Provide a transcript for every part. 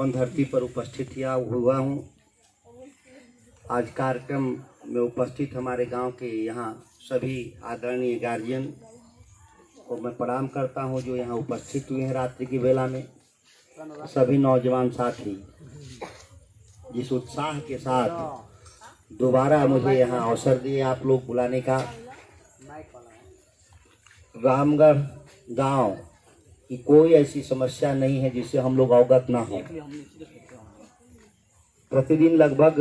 पावन धरती पर उपस्थित हुआ हूँ। आज कार्यक्रम में उपस्थित हमारे गांव के यहाँ सभी आदरणीय गार्जियन को मैं प्रणाम करता हूँ जो यहाँ उपस्थित हुए हैं रात्रि की वेला में। सभी नौजवान साथी जिस उत्साह के साथ दोबारा मुझे यहाँ अवसर दिए आप लोग बुलाने का। रामगढ़ गांव की कोई ऐसी समस्या नहीं है जिससे हम लोग अवगत ना हो। प्रतिदिन लगभग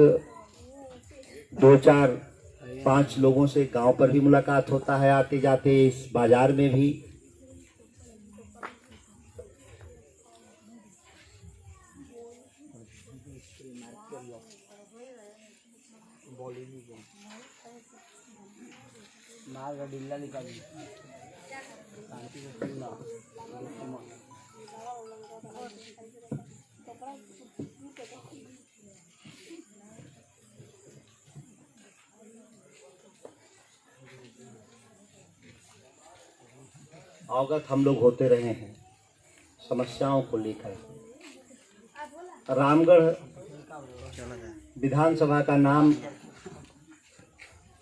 2-4-5 लोगों से गांव पर भी मुलाकात होता है, आते जाते इस बाजार में भी। अवगत हम लोग होते रहे हैं समस्याओं को लेकर। रामगढ़ विधानसभा का नाम,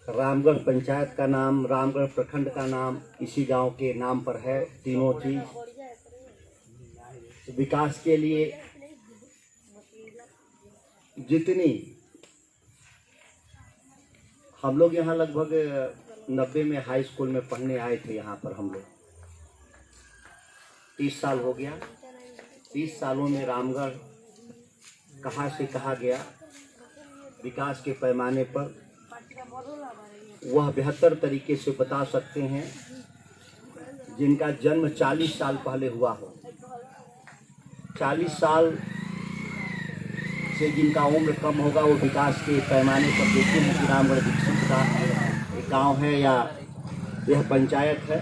रामगढ़ पंचायत का नाम, रामगढ़ प्रखंड का नाम इसी गांव के नाम पर है। तीनों चीज विकास के लिए जितनी हम लोग यहाँ लगभग 90 में हाई स्कूल में पढ़ने आए थे। यहाँ पर हम लोग 30 साल हो गया। 30 सालों में रामगढ़ कहाँ से कहाँ गया विकास के पैमाने पर, वह बेहतर तरीके से बता सकते हैं जिनका जन्म 40 साल पहले हुआ हो। 40 साल से जिनका उम्र कम होगा वो विकास के पैमाने पर देखते हैं कि रामगढ़ विकसित का एक गाँव है या यह पंचायत है।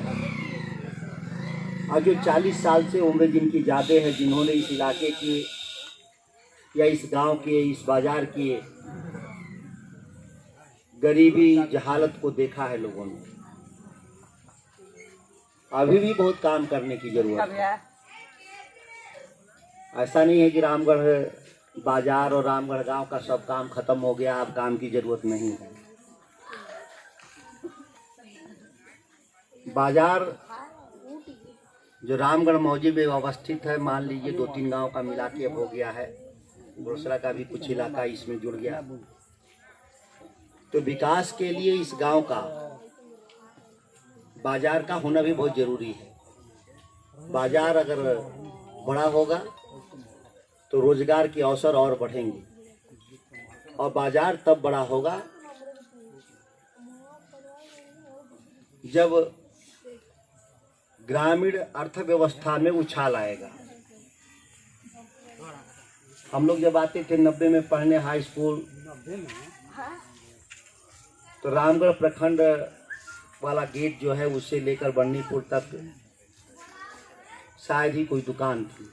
और जो 40 साल से उम्र जिनकी ज़्यादा है, जिन्होंने इस इलाके की या इस गांव के, इस बाजार की गरीबी जहालत को देखा है लोगों ने, अभी भी बहुत काम करने की जरूरत है। ऐसा नहीं है कि रामगढ़ बाजार और रामगढ़ गांव का सब काम खत्म हो गया, अब काम की जरूरत नहीं है। बाजार जो रामगढ़ मौजे में अवस्थित है, मान लीजिए 2-3 गांव का मिला के अब हो गया है, गुरसरा का भी कुछ इलाका इसमें जुड़ गया। तो विकास के लिए इस गांव का बाजार का होना भी बहुत जरूरी है। बाजार अगर बड़ा होगा तो रोजगार के अवसर और बढ़ेंगे, और बाजार तब बड़ा होगा जब ग्रामीण अर्थव्यवस्था में उछाल आएगा। हम लोग जब आते थे 90 में पढ़ने हाई स्कूल, तो रामगढ़ प्रखंड वाला गेट जो है उससे लेकर बन्नीपुर तक शायद ही कोई दुकान थी,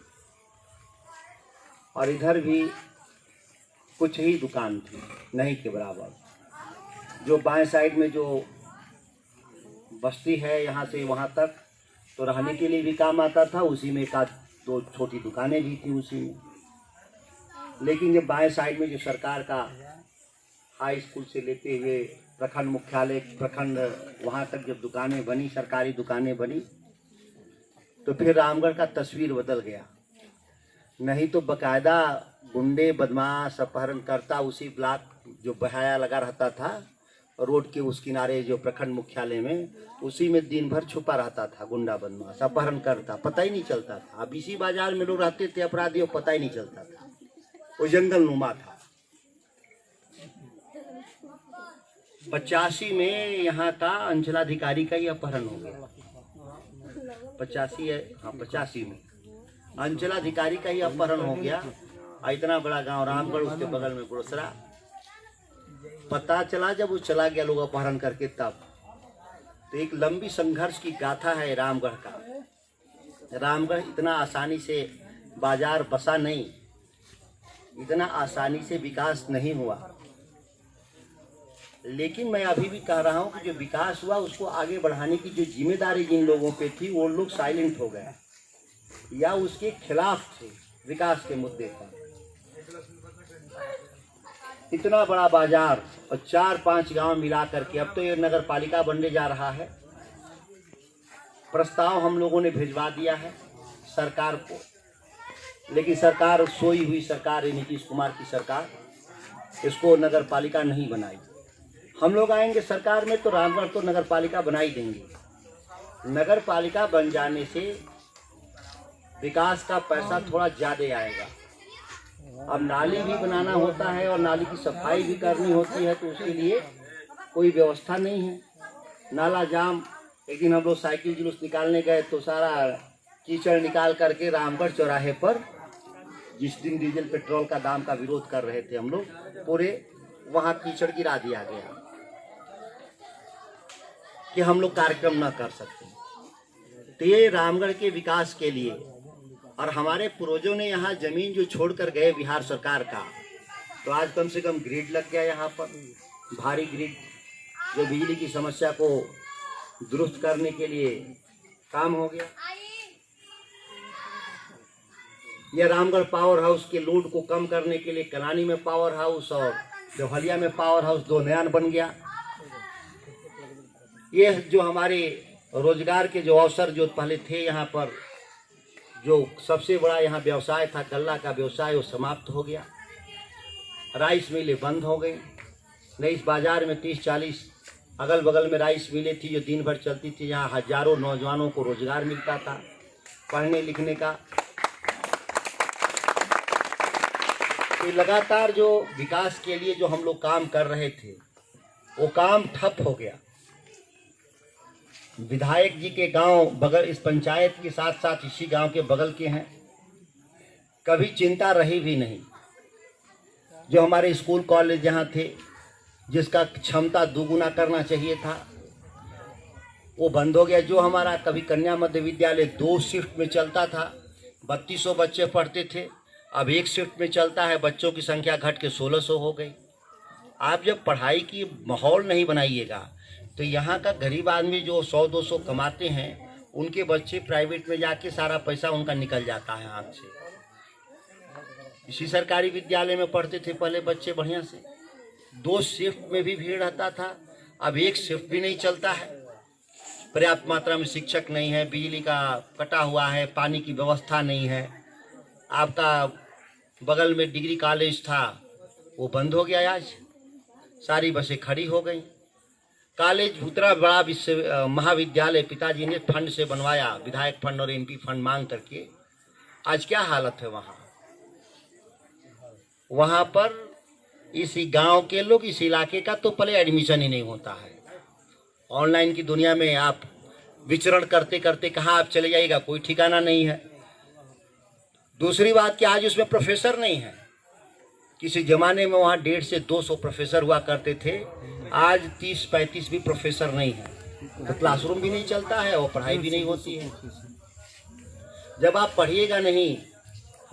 और इधर भी कुछ ही दुकान थी, नहीं के बराबर। जो बाएं साइड में जो बस्ती है यहाँ से वहाँ तक तो रहने के लिए भी काम आता था, उसी में 1-2 छोटी दुकानें भी थी उसी में। लेकिन जब बाएं साइड में जो सरकार का हाई स्कूल से लेते हुए प्रखंड मुख्यालय, प्रखंड वहाँ तक जब दुकानें बनी, सरकारी दुकानें बनी, तो फिर रामगढ़ का तस्वीर बदल गया। नहीं तो बकायदा गुंडे, बदमाश, अपहरणकर्ता उसी ब्लॉक जो बहाया लगा रहता था रोड के उस किनारे जो प्रखंड मुख्यालय में, उसी में दिन भर छुपा रहता था गुंडा, बदमाश, अपहरणकर्ता, पता ही नहीं चलता था। अब इसी बाजार में लोग रहते थे अपराधी, और पता ही नहीं चलता था, वो जंगल नुमा था। 85 में यहाँ का अंचलाधिकारी का ही अपहरण हो गया। 85 है, हाँ 85 में अंचलाधिकारी का ही अपहरण हो गया। इतना बड़ा गांव रामगढ़, उसके बगल में गुरसरा। पता चला जब वो चला गया लोग अपहरण करके, तब तो एक लंबी संघर्ष की गाथा है रामगढ़ का। रामगढ़ इतना आसानी से बाजार बसा नहीं, इतना आसानी से विकास नहीं हुआ। लेकिन मैं अभी भी कह रहा हूं कि जो विकास हुआ उसको आगे बढ़ाने की जो जिम्मेदारी जिन लोगों पे थी, वो लोग साइलेंट हो गए या उसके खिलाफ थे विकास के मुद्दे पर। इतना बड़ा बाजार और 4-5 गांव मिला करके अब तो ये नगर पालिका बनने जा रहा है। प्रस्ताव हम लोगों ने भिजवा दिया है सरकार को, लेकिन सरकार सोई हुई सरकार, नीतीश कुमार की सरकार, इसको नगर पालिका नहीं बनाई। हम लोग आएंगे सरकार में तो रामगढ़ तो नगर पालिका बना ही देंगे। नगर पालिका बन जाने से विकास का पैसा थोड़ा ज़्यादा आएगा। अब नाली भी बनाना होता है और नाली की सफाई भी करनी होती है, तो उसके लिए कोई व्यवस्था नहीं है। नाला जाम। एक दिन हम लोग साइकिल जुलूस निकालने गए तो सारा कीचड़ निकाल करके रामगढ़ चौराहे पर, जिस दिन डीजल पेट्रोल का दाम का विरोध कर रहे थे हम लोग, पूरे वहाँ कीचड़ गिरा दिया गया कि हम लोग कार्यक्रम न कर सकते। तो ये रामगढ़ के विकास के लिए, और हमारे पूर्वजों ने यहाँ जमीन जो छोड़कर गए बिहार सरकार का, तो आज कम से कम ग्रिड लग गया यहाँ पर, भारी ग्रिड, जो बिजली की समस्या को दुरुस्त करने के लिए काम हो गया। यह रामगढ़ पावर हाउस के लोड को कम करने के लिए कलानी में पावर हाउस और देवहलिया में पावर हाउस 2 नया बन गया। ये जो हमारे रोजगार के जो अवसर जो पहले थे यहाँ पर, जो सबसे बड़ा यहाँ व्यवसाय था गल्ला का व्यवसाय, वो समाप्त हो गया। राइस मिलें बंद हो गई। नहीं, इस बाजार में 30-40 अगल बगल में राइस मिलें थी जो दिन भर चलती थी। यहाँ हजारों नौजवानों को रोजगार मिलता था पढ़ने लिखने का। तो लगातार जो विकास के लिए जो हम लोग काम कर रहे थे, वो काम ठप हो गया। विधायक जी के गांव बगल, इस पंचायत के साथ साथ इसी गांव के बगल के हैं, कभी चिंता रही भी नहीं। जो हमारे स्कूल कॉलेज जहां थे, जिसका क्षमता दोगुना करना चाहिए था, वो बंद हो गया। जो हमारा कभी कन्या मध्य विद्यालय 2 शिफ्ट में चलता था, 3200 बच्चे पढ़ते थे, अब 1 शिफ्ट में चलता है, बच्चों की संख्या घट के 1600 हो गई। आप जब पढ़ाई की माहौल नहीं बनाइएगा तो यहाँ का गरीब आदमी जो 100-200 कमाते हैं, उनके बच्चे प्राइवेट में जाके सारा पैसा उनका निकल जाता है हाथ से। इसी सरकारी विद्यालय में पढ़ते थे पहले बच्चे बढ़िया से, 2 शिफ्ट में भी भीड़ रहता था, अब 1 शिफ्ट भी नहीं चलता है। पर्याप्त मात्रा में शिक्षक नहीं है, बिजली का कटा हुआ है, पानी की व्यवस्था नहीं है। आपका बगल में डिग्री कॉलेज था, वो बंद हो गया, आज सारी बसें खड़ी हो गई। कॉलेज उतना बड़ा महाविद्यालय पिताजी ने फंड से बनवाया, विधायक फंड और एमपी फंड मांग करके, आज क्या हालत है वहाँ पर इसी गांव के लोग, इस इलाके का तो पहले एडमिशन ही नहीं होता है। ऑनलाइन की दुनिया में आप विचरण करते करते कहाँ आप चले जाइएगा, कोई ठिकाना नहीं है। दूसरी बात कि आज उसमें प्रोफेसर नहीं है। किसी जमाने में वहाँ 150 से 200 प्रोफेसर हुआ करते थे, आज 30-35 भी प्रोफेसर नहीं है। तो क्लासरूम भी नहीं चलता है और पढ़ाई भी नहीं होती है। जब आप पढ़िएगा नहीं,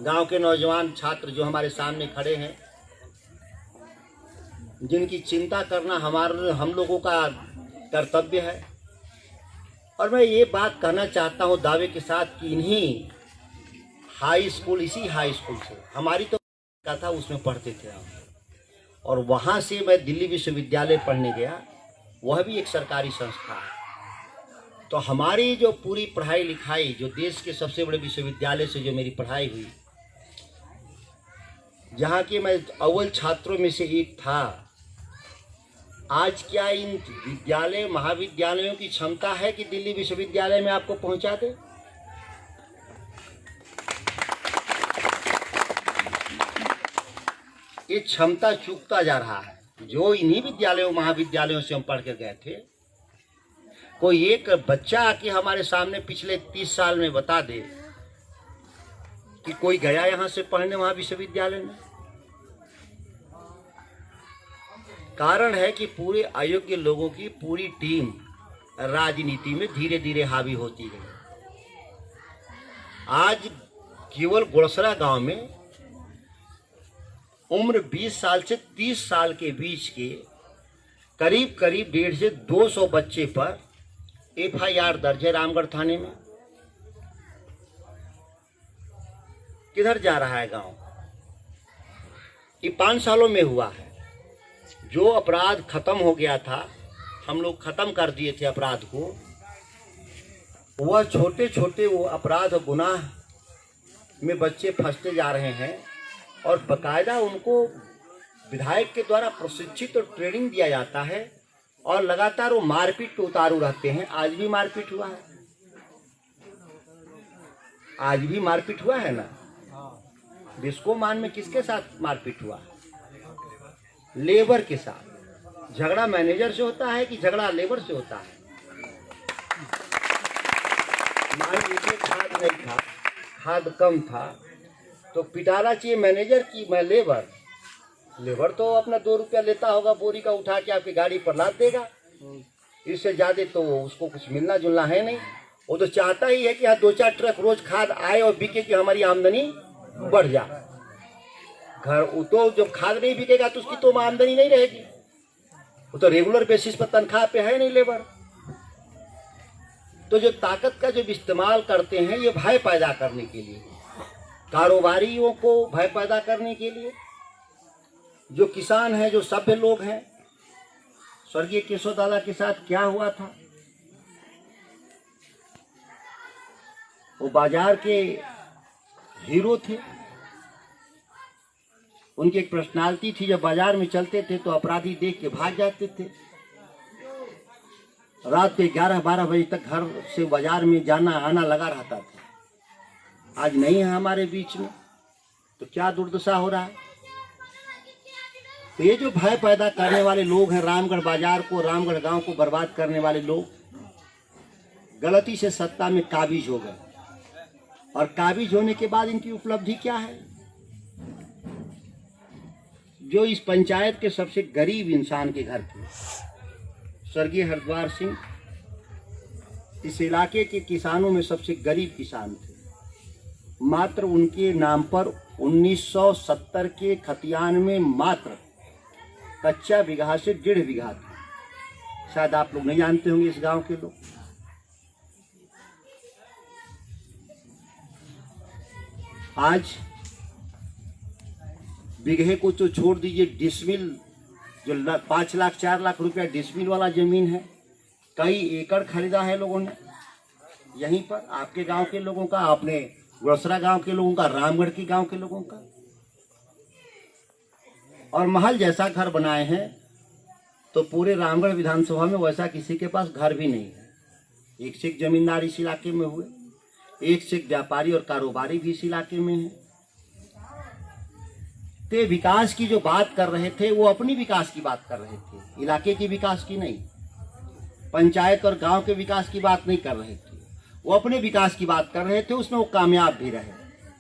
गांव के नौजवान छात्र जो हमारे सामने खड़े हैं, जिनकी चिंता करना हम लोगों का कर्तव्य है। और मैं ये बात कहना चाहता हूँ दावे के साथ कि इन्हीं हाई स्कूल, इसी हाई स्कूल से, हमारी तो का था, उसमें पढ़ते थे हम, और वहाँ से मैं दिल्ली विश्वविद्यालय पढ़ने गया, वह भी एक सरकारी संस्था है। तो हमारी जो पूरी पढ़ाई लिखाई, जो देश के सबसे बड़े विश्वविद्यालय से जो मेरी पढ़ाई हुई, जहाँ के मैं अव्वल छात्रों में से एक था, आज क्या इन विद्यालय महाविद्यालयों की क्षमता है कि दिल्ली विश्वविद्यालय में आपको पहुँचा दे? ये क्षमता चूकता जा रहा है। जो इन्हीं विद्यालयों महाविद्यालयों से हम पढ़ के गए थे, कोई एक बच्चा आके हमारे सामने पिछले 30 साल में बता दे कि कोई गया यहाँ से पढ़ने वहाँ विश्वविद्यालय में। कारण है कि पूरे अयोग्य लोगों की पूरी टीम राजनीति में धीरे धीरे हावी होती गई। आज केवल गुड़सरा गांव में उम्र 20 साल से 30 साल के बीच के करीब करीब 150 से 200 बच्चे पर FIR दर्ज है रामगढ़ थाने में। किधर जा रहा है गांव? ये 5 सालों में हुआ है। जो अपराध खत्म हो गया था, हम लोग खत्म कर दिए थे अपराध को, वह छोटे छोटे वो अपराध और गुनाह में बच्चे फंसते जा रहे हैं और बकायदा उनको विधायक के द्वारा प्रशिक्षित और ट्रेनिंग दिया जाता है और लगातार वो मारपीट पे उतारू रहते हैं। आज भी मारपीट हुआ है, आज भी मारपीट हुआ है ना। डिस्को मान में किसके साथ मारपीट हुआ? लेबर के साथ। झगड़ा मैनेजर से होता है कि झगड़ा लेबर से होता है? मान लीजिए खाद नहीं था, खाद कम था, तो पिटाना चाहिए मैनेजर की मैं लेबर। लेबर तो अपना 2 रुपया लेता होगा, बोरी का उठा के आपकी गाड़ी पर लाद देगा। इससे ज़्यादा तो उसको कुछ मिलना जुलना है नहीं। वो तो चाहता ही है कि यहाँ 2-4 ट्रक रोज खाद आए और बिके कि हमारी आमदनी बढ़ जाए। घर तो जब खाद नहीं बिकेगा तो उसकी तो आमदनी नहीं रहेगी। वो तो रेगुलर बेसिस पर तनख्वाह पे है नहीं लेबर। तो जो ताकत का जो इस्तेमाल करते हैं ये भय पैदा करने के लिए, कारोबारियों को भय पैदा करने के लिए। जो किसान हैं, जो सभ्य लोग हैं, स्वर्गीय केशव दादा के साथ क्या हुआ था? वो बाजार के हीरो थे। उनकी एक पर्सनालिटी थी, जब बाजार में चलते थे तो अपराधी देख के भाग जाते थे। रात के 11-12 बजे तक घर से बाजार में जाना आना लगा रहता था। आज नहीं है हमारे बीच में, तो क्या दुर्दशा हो रहा है। तो ये जो भय पैदा करने वाले लोग हैं, रामगढ़ बाजार को, रामगढ़ गांव को बर्बाद करने वाले लोग, गलती से सत्ता में काबिज हो गए। और काबिज होने के बाद इनकी उपलब्धि क्या है? जो इस पंचायत के सबसे गरीब इंसान के घर के स्वर्गीय हरद्वार सिंह इस इलाके के किसानों में सबसे गरीब किसान थे। मात्र उनके नाम पर 1970 के खतियान में मात्र कच्चा बीघा से 1.5 बीघा था। शायद आप लोग नहीं जानते होंगे इस गांव के लोग। आज बीघे को तो छोड़ दीजिए, डिसमिल जो 5 लाख 4 लाख रुपया डिसमिल वाला जमीन है, कई एकड़ खरीदा है लोगों ने। यहीं पर आपके गांव के लोगों का, अपने गुड़सरा गांव के लोगों का, रामगढ़ के गांव के लोगों का। और महल जैसा घर बनाए हैं। तो पूरे रामगढ़ विधानसभा में वैसा किसी के पास घर भी नहीं है। एक से एक जमींदार इस इलाके में हुए, एक से एक व्यापारी और कारोबारी भी इस इलाके में है। ते विकास की जो बात कर रहे थे वो अपनी विकास की बात कर रहे थे, इलाके की विकास की नहीं। पंचायत और गांव के विकास की बात नहीं कर रहे थे, वो अपने विकास की बात कर रहे थे। उसमें वो कामयाब भी रहे।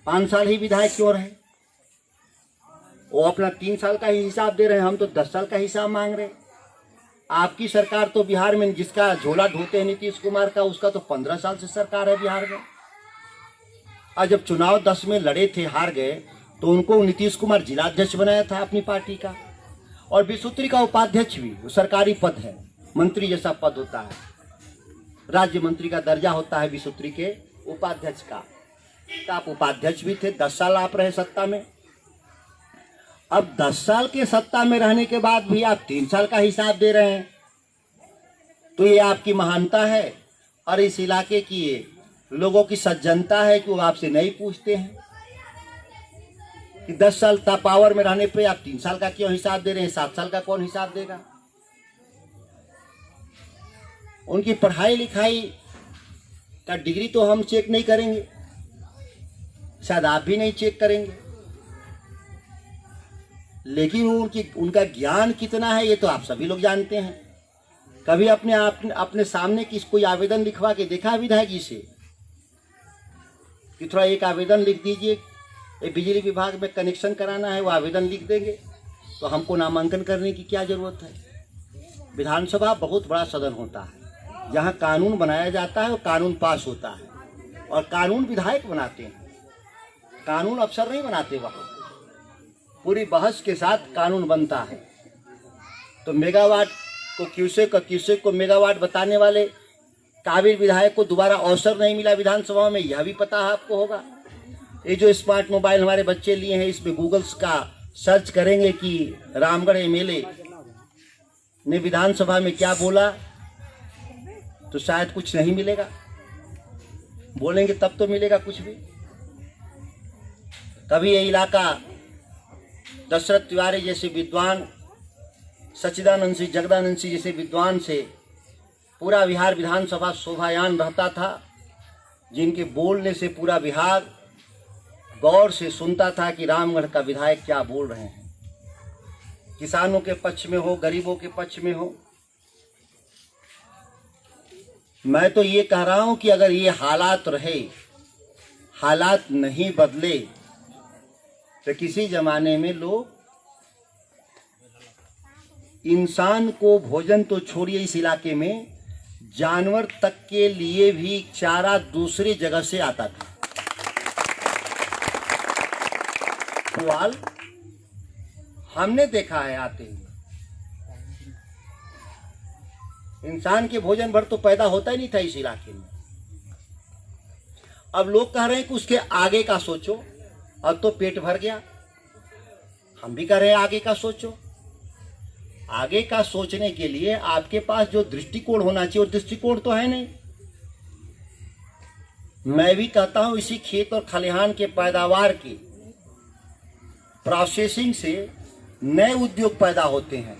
5 साल ही विधायक क्यों रहे? वो अपना 3 साल का ही हिसाब दे रहे हैं, हम तो 10 साल का हिसाब मांग रहे हैं। आपकी सरकार तो बिहार में जिसका झोला ढोते हैं नीतीश कुमार का, उसका तो 15 साल से सरकार है बिहार में। और जब चुनाव 10 में लड़े थे, हार गए, तो उनको नीतीश कुमार जिलाध्यक्ष बनाया था अपनी पार्टी का। और विसूत्री का उपाध्यक्ष भी, वो सरकारी पद है, मंत्री जैसा पद होता है, राज्य मंत्री का दर्जा होता है विसूत्री के उपाध्यक्ष का। तो आप उपाध्यक्ष भी थे, 10 साल आप रहे सत्ता में। अब 10 साल के सत्ता में रहने के बाद भी आप 3 साल का हिसाब दे रहे हैं, तो ये आपकी महानता है और इस इलाके की लोगों की सज्जनता है कि वो आपसे नहीं पूछते हैं कि 10 साल पावर में रहने पे आप 3 साल का क्यों हिसाब दे रहे हैं, 7 साल का कौन हिसाब देगा। उनकी पढ़ाई लिखाई का डिग्री तो हम चेक नहीं करेंगे, शायद आप भी नहीं चेक करेंगे, लेकिन उनका ज्ञान कितना है ये तो आप सभी लोग जानते हैं। कभी अपने सामने कोई आवेदन लिखवा के देखा विधायक जी से कि थोड़ा एक आवेदन लिख दीजिए, बिजली विभाग में कनेक्शन कराना है, वो आवेदन लिख देंगे तो हमको नामांकन करने की क्या जरूरत है। विधानसभा बहुत बड़ा सदन होता है, जहाँ कानून बनाया जाता है और कानून पास होता है, और कानून विधायक बनाते हैं, कानून अफसर नहीं बनाते। वहाँ पूरी बहस के साथ कानून बनता है। तो मेगावाट को क्यूसेक को मेगावाट बताने वाले काबिल विधायक को दोबारा अवसर नहीं मिला विधानसभा में, यह भी पता है आपको होगा। ये जो स्मार्ट मोबाइल हमारे बच्चे लिए हैं, इसमें गूगल्स का सर्च करेंगे कि रामगढ़ एमएलए ने विधानसभा में क्या बोला तो शायद कुछ नहीं मिलेगा, बोलेंगे तब तो मिलेगा कुछ भी। कभी ये इलाका दशरथ तिवारी जैसे विद्वान, सच्चिदानंद सिंह, जगदानंद सिंह जैसे विद्वान से पूरा बिहार विधानसभा शोभायान रहता था, जिनके बोलने से पूरा बिहार गौर से सुनता था कि रामगढ़ का विधायक क्या बोल रहे हैं, किसानों के पक्ष में हो, गरीबों के पक्ष में हो। मैं तो ये कह रहा हूं कि अगर ये हालात रहे, हालात नहीं बदले, तो किसी जमाने में लोग इंसान को भोजन तो छोड़िए, इस इलाके में जानवर तक के लिए भी चारा दूसरी जगह से आता था। पुआल हमने देखा है आते हुए। इंसान के भोजन भर तो पैदा होता ही नहीं था इस इलाके में। अब लोग कह रहे हैं कि उसके आगे का सोचो, अब तो पेट भर गया। हम भी कह रहे हैं आगे का सोचो। आगे का सोचने के लिए आपके पास जो दृष्टिकोण होना चाहिए, वो दृष्टिकोण तो है नहीं। मैं भी कहता हूं इसी खेत और खलिहान के पैदावार की प्रोसेसिंग से नए उद्योग पैदा होते हैं,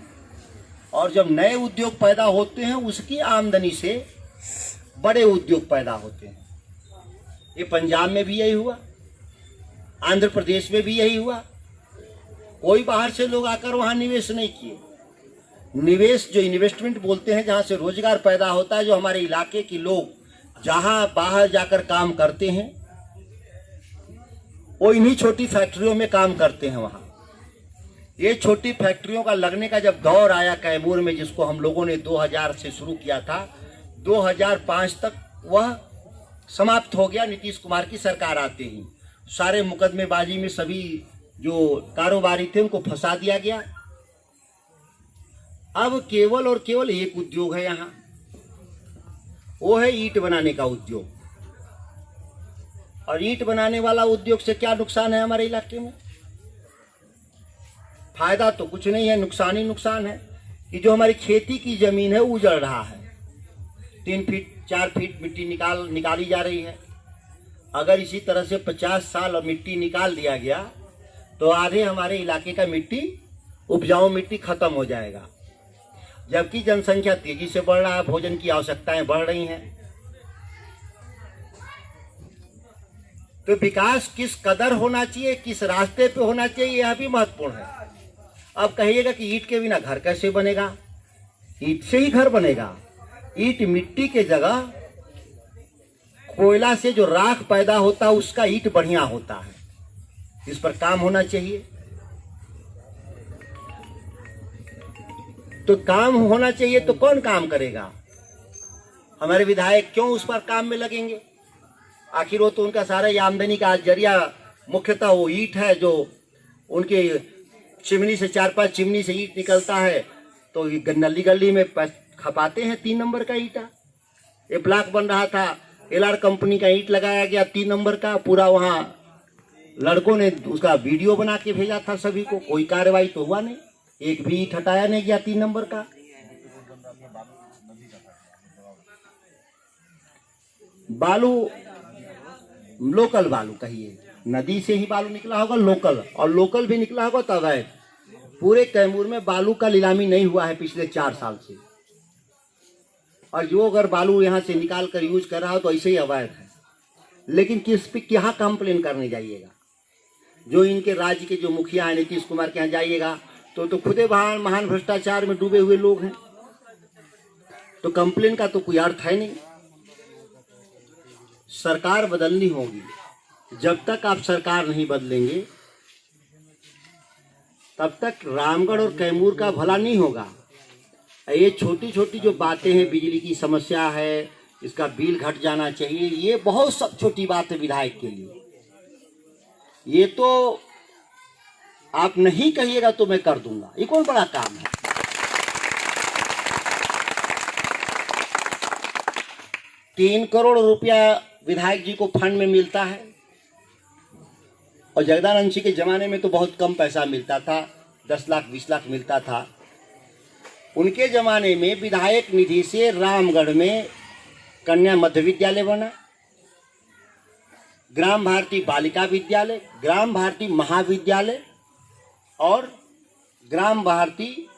और जब नए उद्योग पैदा होते हैं उसकी आमदनी से बड़े उद्योग पैदा होते हैं। ये पंजाब में भी यही हुआ, आंध्र प्रदेश में भी यही हुआ। कोई बाहर से लोग आकर वहां निवेश नहीं किए। निवेश जो इन्वेस्टमेंट बोलते हैं, जहां से रोजगार पैदा होता है, जो हमारे इलाके के लोग जहां बाहर जाकर काम करते हैं, वो इन्हीं छोटी फैक्ट्रियों में काम करते हैं। वहां ये छोटी फैक्ट्रियों का लगने का जब दौर आया कैमूर में, जिसको हम लोगों ने 2000 से शुरू किया था, 2005 तक वह समाप्त हो गया। नीतीश कुमार की सरकार आते ही सारे मुकदमेबाजी में सभी जो कारोबारी थे उनको फंसा दिया गया। अब केवल और केवल एक उद्योग है यहाँ, वो है ईंट बनाने का उद्योग। और ईंट बनाने वाला उद्योग से क्या नुकसान है हमारे इलाके में? फायदा तो कुछ नहीं है, नुकसान ही नुकसान है कि जो हमारी खेती की जमीन है उजड़ रहा है। 3 फीट 4 फीट मिट्टी निकाली जा रही है। अगर इसी तरह से 50 साल और मिट्टी निकाल दिया गया तो आधे हमारे इलाके का मिट्टी, उपजाऊ मिट्टी खत्म हो जाएगा। जबकि जनसंख्या तेजी से बढ़ रहा है, भोजन की आवश्यकताएं बढ़ रही हैं। तो विकास किस कदर होना चाहिए, किस रास्ते पे होना चाहिए, यह भी महत्वपूर्ण है। अब कहिएगा कि ईंट के बिना घर कैसे बनेगा? ईंट से ही घर बनेगा। ईंट मिट्टी के जगह कोयला से जो राख पैदा होता है उसका ईंट बढ़िया होता है। इस पर काम होना चाहिए। तो काम होना चाहिए तो कौन काम करेगा? हमारे विधायक क्यों उस पर काम में लगेंगे? आखिर वो तो उनका सारा आमदनी का जरिया मुख्यतः वो ईंट है, जो उनके चिमनी से 4-5 चिमनी से ईंट निकलता है, तो नली गली में खपाते हैं 3 नंबर का ईंटा। ये ब्लॉक बन रहा था, एलआर कंपनी का ईंट लगाया गया 3 नंबर का, पूरा वहां लड़कों ने उसका वीडियो बना के भेजा था सभी को। कोई कार्रवाई तो हुआ नहीं, एक भी ईंट हटाया नहीं गया 3 नंबर का। बालू, लोकल बालू कहिए, नदी से ही बालू निकला होगा लोकल, और लोकल भी निकला होगा तो अवैध। पूरे कैमूर में बालू का नीलामी नहीं हुआ है पिछले 4 साल से। और जो अगर बालू यहाँ से निकाल कर यूज कर रहा हो तो ऐसे ही अवैध है। लेकिन किस पे क्या कंप्लेन करने जाइएगा? जो इनके राज्य के जो मुखिया है नीतीश कुमार के यहाँ जाइएगा तो खुदे महान भ्रष्टाचार में डूबे हुए लोग हैं। तो कंप्लेन का तो कोई अर्थ है नहीं। सरकार बदलनी होगी। जब तक आप सरकार नहीं बदलेंगे तब तक रामगढ़ और कैमूर का भला नहीं होगा। ये छोटी छोटी जो बातें हैं, बिजली की समस्या है, इसका बिल घट जाना चाहिए, ये बहुत सब छोटी बात है विधायक के लिए। ये तो आप नहीं कहिएगा तो मैं कर दूंगा, ये कौन बड़ा काम है? 3 करोड़ रुपया विधायक जी को फंड में मिलता है, और जगदानंद सिंह के जमाने में तो बहुत कम पैसा मिलता था, 10 लाख 20 लाख मिलता था। उनके जमाने में विधायक निधि से रामगढ़ में कन्या मध्य विद्यालय बना, ग्राम भारती बालिका विद्यालय, ग्राम भारती महाविद्यालय और ग्राम भारती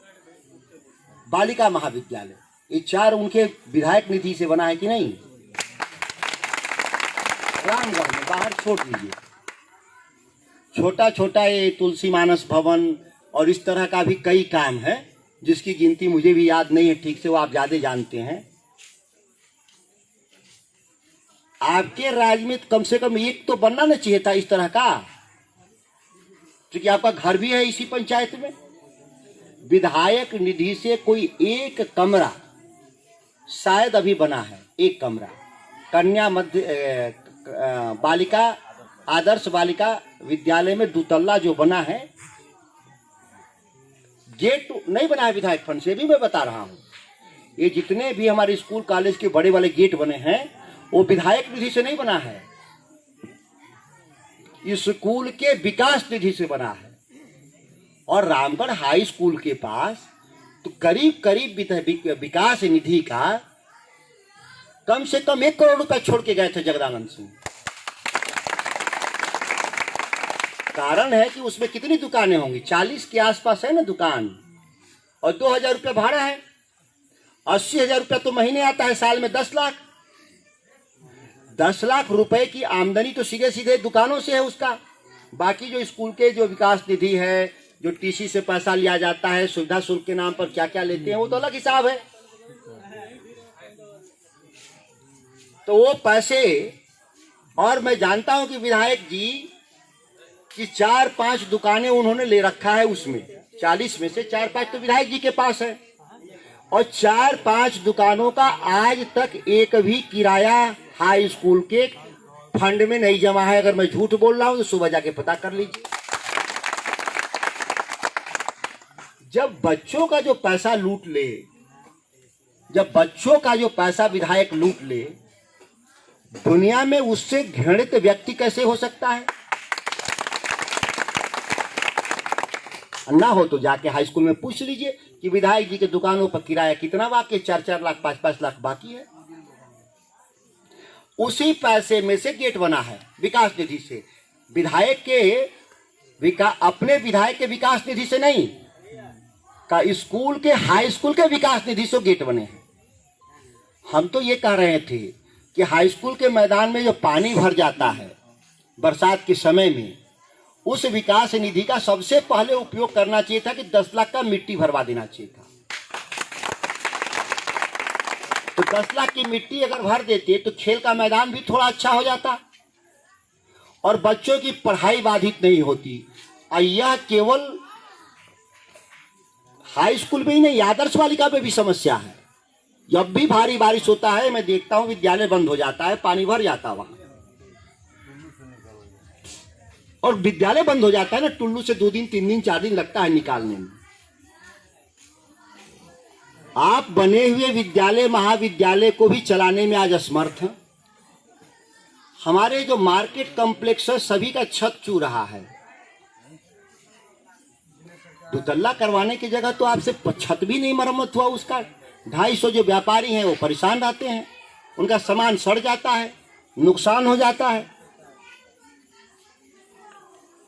बालिका महाविद्यालय। ये 4 उनके विधायक निधि से बना है कि नहीं? रामगढ़ में, बाहर छोड़ दीजिए। छोटा छोटा ये तुलसी मानस भवन और इस तरह का भी कई काम है जिसकी गिनती मुझे भी याद नहीं है ठीक से, वो आप ज़्यादा जानते हैं। आपके राज्य में कम से कम एक तो बनना ना चाहिए था इस तरह का, क्योंकि आपका घर भी है इसी पंचायत में। विधायक निधि से कोई एक कमरा शायद अभी बना है, एक कमरा कन्या मध्य बालिका आदर्श बालिका विद्यालय में 2 तल्ला जो बना है, गेट नहीं बना है विधायक फंड से, भी मैं बता रहा हूं। ये जितने भी हमारे स्कूल कॉलेज के बड़े वाले गेट बने हैं वो विधायक निधि से नहीं बना है, स्कूल के विकास निधि से बना है। और रामगढ़ हाई स्कूल के पास तो करीब करीब विकास निधि का कम से कम 1 करोड़ रुपए छोड़ के गए थे जगदानंद सिंह। कारण है कि उसमें कितनी दुकानें होंगी, 40 के आसपास है ना दुकान, और 2000 रुपये भाड़ा है, 80,000 रुपये तो महीने आता है, साल में 10 लाख। 10 लाख रुपए की आमदनी तो सीधे सीधे दुकानों से है उसका। बाकी जो स्कूल के जो विकास निधि है, जो टीसी से पैसा लिया जाता है, सुविधा शुल्क के नाम पर क्या क्या लेते हैं, वो तो अलग हिसाब है। तो वो पैसे, और मैं जानता हूं कि विधायक जी की 4-5 दुकानें उन्होंने ले रखा है, उसमें 40 में से 4-5 तो विधायक जी के पास है, और 4-5 दुकानों का आज तक एक भी किराया हाई स्कूल के फंड में नहीं जमा है। अगर मैं झूठ बोल रहा हूं तो सुबह जाके पता कर लीजिए। जब बच्चों का जो पैसा लूट ले, जब बच्चों का जो पैसा विधायक लूट ले, दुनिया में उससे घृणित व्यक्ति कैसे हो सकता है? ना हो तो जाके हाई स्कूल में पूछ लीजिए कि विधायक जी के दुकानों पर किराया कितना बाकी, 4-4 लाख 5-5 लाख बाकी है। उसी पैसे में से गेट बना है विकास निधि से, विधायक के अपने विधायक के विकास निधि से नहीं, का स्कूल के हाई स्कूल के विकास निधि से गेट बने हैं। हम तो ये कह रहे थे कि हाई स्कूल के मैदान में जो पानी भर जाता है बरसात के समय में, उस विकास निधि का सबसे पहले उपयोग करना चाहिए था कि 10 लाख का मिट्टी भरवा देना चाहिए था। तो 10 लाख की मिट्टी अगर भर देते तो खेल का मैदान भी थोड़ा अच्छा हो जाता और बच्चों की पढ़ाई बाधित नहीं होती। और यह केवल हाई स्कूल में ही नहीं, आदर्श बालिका में भी समस्या है। जब भी भारी बारिश होता है मैं देखता हूं विद्यालय बंद हो जाता है, पानी भर जाता है वहां, और विद्यालय बंद हो जाता है ना, टुल्लू से 2 दिन 3 दिन 4 दिन लगता है निकालने में। आप बने हुए विद्यालय महाविद्यालय को भी चलाने में आज असमर्थ हैं। हमारे जो मार्केट कॉम्प्लेक्स है सभी का छत चू रहा है। 2 तल्ला करवाने की जगह तो आपसे छत भी नहीं मरम्मत हुआ उसका। 250 जो व्यापारी हैं वो परेशान रहते हैं, उनका सामान सड़ जाता है, नुकसान हो जाता है।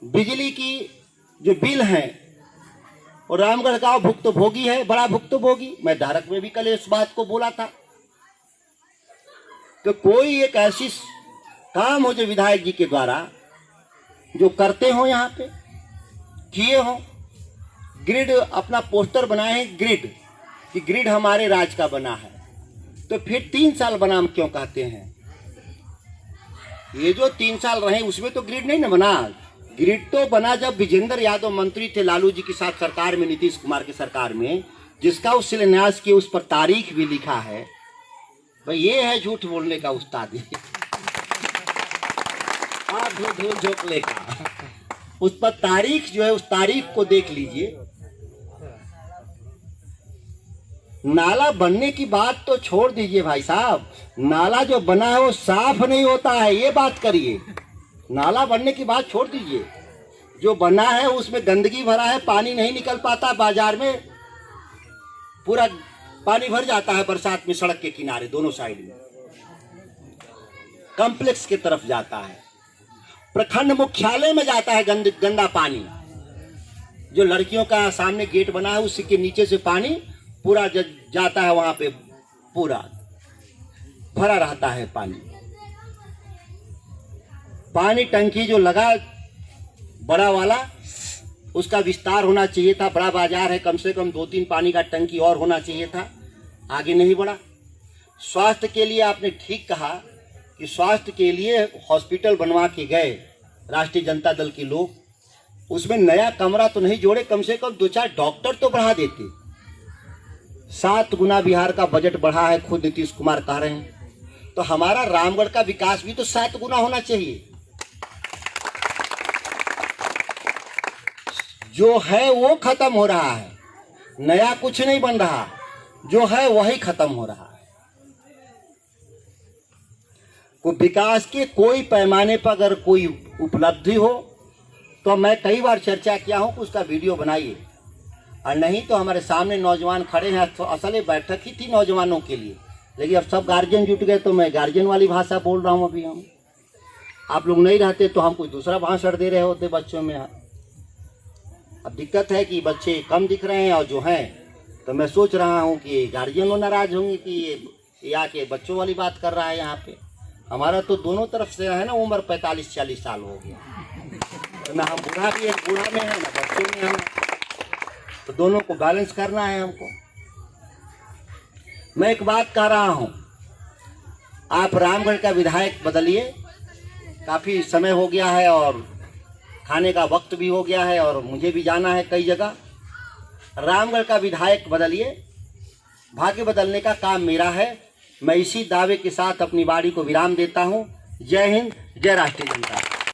बिजली की जो बिल है और रामगढ़ का भुक्तभोगी है, बड़ा भुक्तभोगी। मैं धारक में भी कल इस बात को बोला था। तो कोई एक ऐसी काम हो जो विधायक जी के द्वारा जो करते हो, यहाँ पे किए हो। ग्रिड अपना पोस्टर बनाए हैं, ग्रिड कि ग्रिड हमारे राज का बना है, तो फिर 3 साल बना हम क्यों कहते हैं? ये जो 3 साल रहे उसमें तो ग्रिड नहीं ना बना। ग्रिड तो बना जब विजेंद्र यादव मंत्री थे लालू जी के साथ सरकार में, नीतीश कुमार की सरकार में, जिसका उस शिलान्यास किए, उस पर तारीख भी लिखा है। भाई ये है झूठ बोलने का उस्तादी, धूल झोंकने का। उस पर तारीख जो है, उस तारीख को देख लीजिए। नाला बनने की बात तो छोड़ दीजिए भाई साहब, नाला जो बना है वो साफ नहीं होता है, ये बात करिए। नाला बनने की बात छोड़ दीजिए, जो बना है उसमें गंदगी भरा है, पानी नहीं निकल पाता बाजार में, पूरा पानी भर जाता है बरसात में सड़क के किनारे दोनों साइड में, कॉम्प्लेक्स की तरफ जाता है, प्रखंड मुख्यालय में जाता है गंदा पानी। जो लड़कियों का सामने गेट बना है उसी के नीचे से पानी पूरा जाता है, वहां पे पूरा भरा रहता है पानी। पानी टंकी जो लगा बड़ा वाला, उसका विस्तार होना चाहिए था। बड़ा बाजार है, कम से कम 2-3 पानी का टंकी और होना चाहिए था, आगे नहीं बढ़ा। स्वास्थ्य के लिए आपने ठीक कहा कि स्वास्थ्य के लिए हॉस्पिटल बनवा के गए राष्ट्रीय जनता दल के लोग, उसमें नया कमरा तो नहीं जोड़े, कम से कम 2-4 डॉक्टर तो बढ़ा देते। 7 गुना बिहार का बजट बढ़ा है, खुद नीतीश कुमार कह रहे हैं, तो हमारा रामगढ़ का विकास भी तो 7 गुना होना चाहिए। जो है वो खत्म हो रहा है, नया कुछ नहीं बन रहा, जो है वही खत्म हो रहा है। विकास के कोई पैमाने पर अगर कोई उपलब्धि हो तो मैं कई बार चर्चा किया हूं कि उसका वीडियो बनाइए, और नहीं तो हमारे सामने नौजवान खड़े हैं। तो असल बैठक ही थी नौजवानों के लिए, लेकिन अब सब गार्जियन जुट गए तो मैं गार्जियन वाली भाषा बोल रहा हूं। अभी हम आप लोग नहीं रहते तो हम कोई दूसरा भाषण दे रहे होते बच्चों में। अब दिक्कत है कि बच्चे कम दिख रहे हैं, और जो हैं तो मैं सोच रहा हूं कि गार्जियन लोग नाराज होंगे कि ये आके बच्चों वाली बात कर रहा है यहाँ पे। हमारा तो दोनों तरफ से है ना उम्र 45-40 साल हो गया, ना हम बूढ़ा भी एक बूढ़ा में है ना बच्चों में है, तो दोनों को बैलेंस करना है हमको। मैं एक बात कह रहा हूँ, आप रामगढ़ का विधायक बदलिए, काफ़ी समय हो गया है और खाने का वक्त भी हो गया है और मुझे भी जाना है कई जगह। रामगढ़ का विधायक बदलिए, भाग्य बदलने का काम मेरा है। मैं इसी दावे के साथ अपनी वाणी को विराम देता हूँ। जय हिंद, जय राष्ट्रीय जनता।